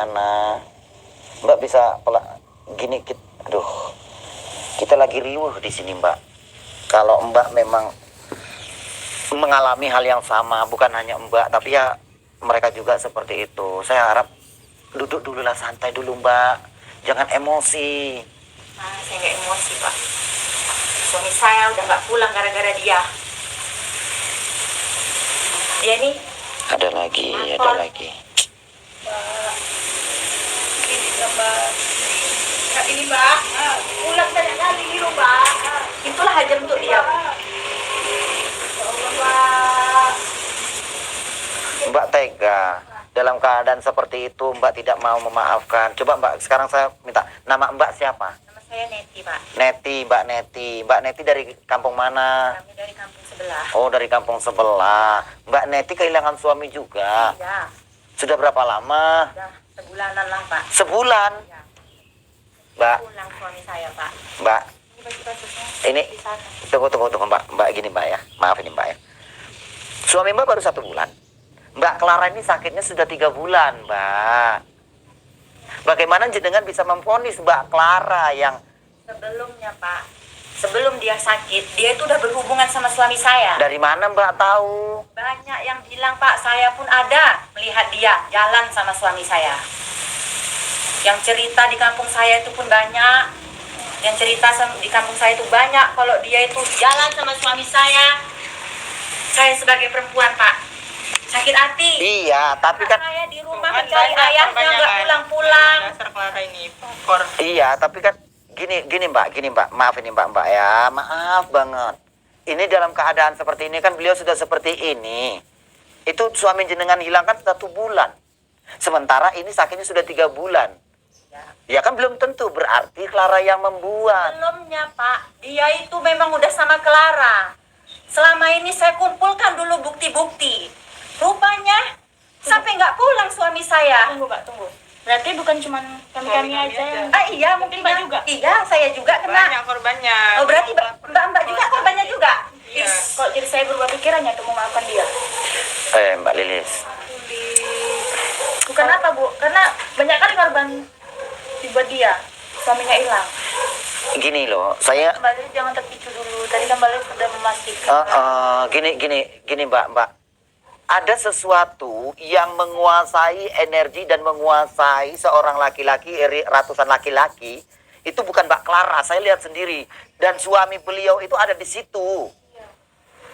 mana. Mbak bisa gini, aduh, kita lagi riuh di sini Mbak. Kalau Mbak memang mengalami hal yang sama, bukan hanya Mbak, tapi ya mereka juga seperti itu. Saya harap duduk dulu lah, santai dulu Mbak. Jangan emosi. Saya nggak emosi Pak. Suami saya udah nggak pulang gara-gara dia. Dia nih. Ada lagi. Mbak, ini Mbak. Ini Mbak, pulang banyak kali loh Mbak. Itulah aja untuk dia. Mbak tega. Dalam keadaan seperti itu Mbak tidak mau memaafkan. Coba Mbak, sekarang saya minta nama Mbak siapa? Nama saya Neti Pak. Mbak Neti dari kampung mana? Kami dari kampung sebelah. Oh, dari kampung sebelah. Mbak Neti kehilangan suami juga. Iya. Sudah berapa lama? Sudah sebulanan lah Pak. Sebulan. Ya. Mbak. Pulang suami saya Pak. Mbak. Ini baju kasusnya. Ini. Di sana. Tunggu Mbak. Mbak gini Mbak ya. Maaf ini Mbak ya. Suami Mbak baru 1 bulan. Mbak Clara ini sakitnya sudah 3 bulan Mbak. Bagaimana jenengan bisa memvonis Mbak Clara yang Sebelumnya Pak, sebelum dia sakit, dia itu udah berhubungan sama suami saya. dari mana Mbak tahu? Banyak yang bilang Pak, saya pun ada melihat dia jalan sama suami saya. Yang cerita di kampung saya itu pun banyak. Yang cerita di kampung saya itu banyak kalau dia itu jalan sama suami saya. Saya sebagai perempuan Pak, sakit hati. Iya, tapi kan Saya di rumah mencari ayahnya nggak pulang-pulang. Dasar Clara ini pokor. iya, tapi kan gini Mbak. Maaf ini Mbak ya. Maaf banget. Ini dalam keadaan seperti ini kan beliau sudah seperti ini. Itu suami jenengan hilang kan 1 bulan. Sementara ini sakitnya sudah 3 bulan. Ya kan belum tentu berarti Clara yang membuat. Belumnya Pak, dia itu memang udah sama Clara. Selama ini saya kumpulkan dulu bukti-bukti. Rupanya sampai nggak pulang suami saya. Tunggu Pak, tunggu. Berarti bukan cuma kami-kami aja yang... Iya, mungkin Mbak juga? Iya, saya juga kena. Banyak korbannya. Oh, berarti Mbak juga korbannya juga? Iya. Kok jadi saya berubah pikirannya untuk memaafkan dia? Mbak Lilis. Bukan apa Bu, karena banyak kali korban dibuat dia, suaminya hilang. Gini loh, saya Mbak Lilis jangan terpicu dulu, tadi kan Mbak Lilis sudah memastikan. gini Mbak. Ada sesuatu yang menguasai energi dan menguasai seorang laki-laki, ratusan laki-laki. Itu bukan Mbak Clara, saya lihat sendiri. Dan suami beliau itu ada di situ.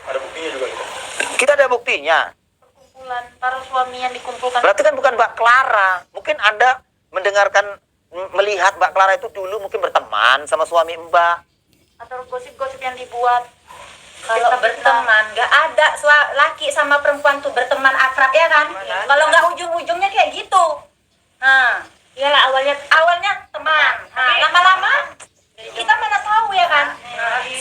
Ada buktinya juga kita. Kita ada buktinya. Perkumpulan para suami yang dikumpulkan. Berarti kan bukan Mbak Clara. Mungkin Anda melihat Mbak Clara itu dulu mungkin berteman sama suami Mbak. Atau gosip-gosip yang dibuat. Kalau berteman, nggak ada laki sama perempuan tuh berteman akrab ya kan? Kalau nggak ujung-ujungnya kayak gitu. Nah, Iyalah awalnya teman. Nah, lama-lama kita mana tahu ya kan?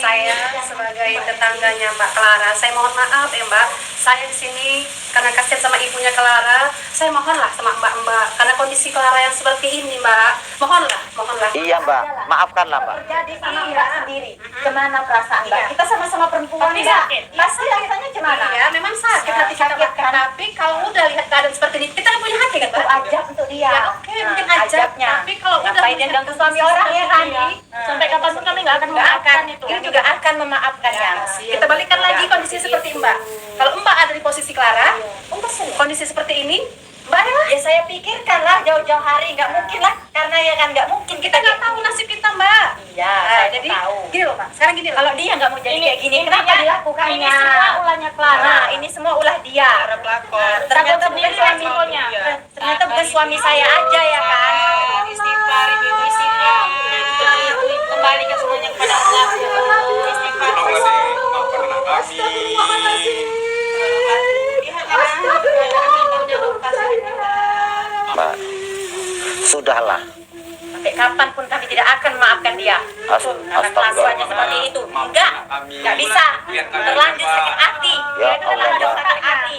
Saya sebagai tetangganya Mbak Clara, saya mohon maaf ya Mbak. Saya di sini karena kasihan sama ibunya Clara, saya mohonlah sama Mbak karena kondisi Clara yang seperti ini Mbak. Mohonlah. Iya Mbak, maafkanlah Mbak. Terjadi sama Mbak sendiri. Gimana perasaan Mbak? Kita sama-sama perempuan Tapi Mbak. sakit. Pasti rasanya gimana? Iya, memang sakit hati kita Sakit, Mbak. Tapi kalau udah lihat keadaan seperti ini, kita kan punya hati kan Mbak? Itu ajak untuk dia. Ya oke, mungkin ajabnya. Tapi kalau udah Ngapain dendam ke suami orang ya kan? Sampai kapanpun kami nggak akan Nggak akan. memaafkan itu. Ini juga akan memaafkan ya. kita balikan lagi kondisi seperti Mbak. Kalau Mbak ada di posisi Clara, kondisi seperti ini, Mbak Ya saya pikirkan lah jauh-jauh hari, nggak mungkin lah, karena ya kan nggak mungkin kita nggak tahu nasib kita Mbak. Iya, Nah, saya jadi tahu. gini loh Mbak, sekarang gini loh. Kalau dia nggak mau jadi kayak gini, kenapa intinya, dilakukannya? ini semua ulahnya Clara. Nah, ini semua ulah dia. Para pelakor. Ternyata Takut bukan sendiri suami, resikonya. ternyata bukan suami saya aja ya kan? Istighfar, ibu istighfar. Kembalikan semuanya kepada Allah. Istighfar. Terima kasih. Maafkan anak kami. Mbak, sudahlah. Sampai kapanpun kami tidak akan memaafkan dia. Karena kelakuannya seperti itu. Enggak bisa. Terlanjur sakit hati. Ya Dia itu Allah, terlanjur Mbak. sakit hati.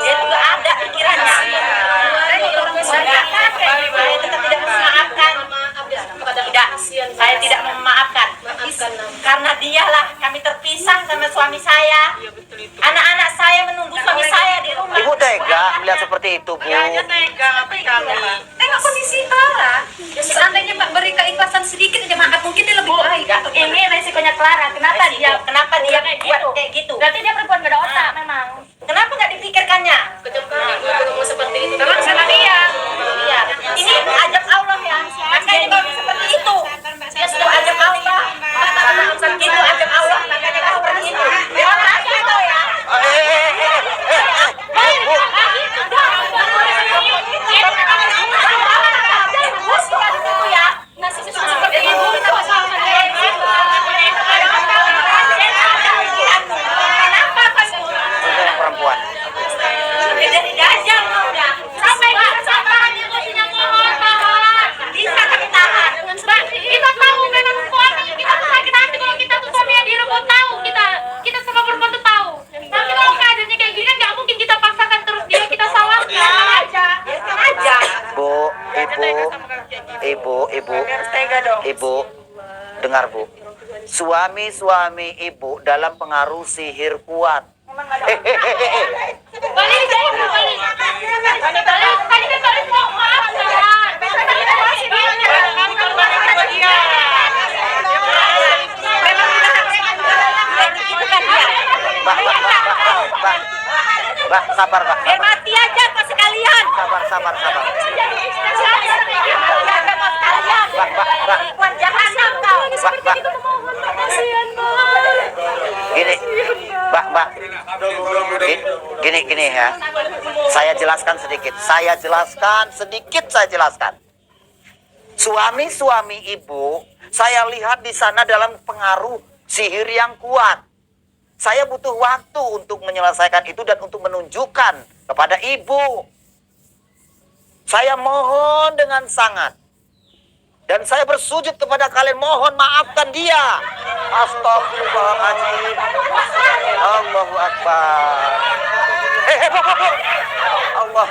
Dia juga ada pikirannya. Saya tetap tidak memaafkan. Tidak, saya tidak memaafkan. Karena dialah kami terpisah sama suami saya. Anak-anak saya menunggu suami saya di rumah. Ibu tega melihat seperti itu, Bu. Ya, tega, tapi kalau Tengok kondisi Clara. Ya seandainya Mbak beri keikhlasan sedikit aja maaf, mungkin dia lebih baik. Ini resikonya Clara. Kenapa dia kayak buat kayak gitu? Berarti dia perempuan gak ada otak memang. Kenapa nggak dipikirkannya? Ketemu seperti itu. Terus sama dia. Iya, ini ajab Allah ya. Makanya kalau seperti itu, dia sudah ajab Allah. Karena itu ajab Allah, makanya kalau seperti itu. Orang aja itu ya. Sudah yang perempuan. Bu, ibu, dengar bu. Suami-suami ibu dalam pengaruh sihir kuat. Mbak, sabar, Mbak. Biar mati aja pas sekalian. Sabar. Buat jahanam kau. Mbak. Gini ya. Saya jelaskan sedikit. Saya jelaskan. Suami-suami ibu, saya lihat di sana dalam pengaruh sihir yang kuat. Saya butuh waktu untuk menyelesaikan itu dan untuk menunjukkan kepada ibu. Saya mohon dengan sangat. Dan saya bersujud kepada kalian, mohon maafkan dia. Astagfirullahaladzim. Allahu Akbar. Bu. Allah.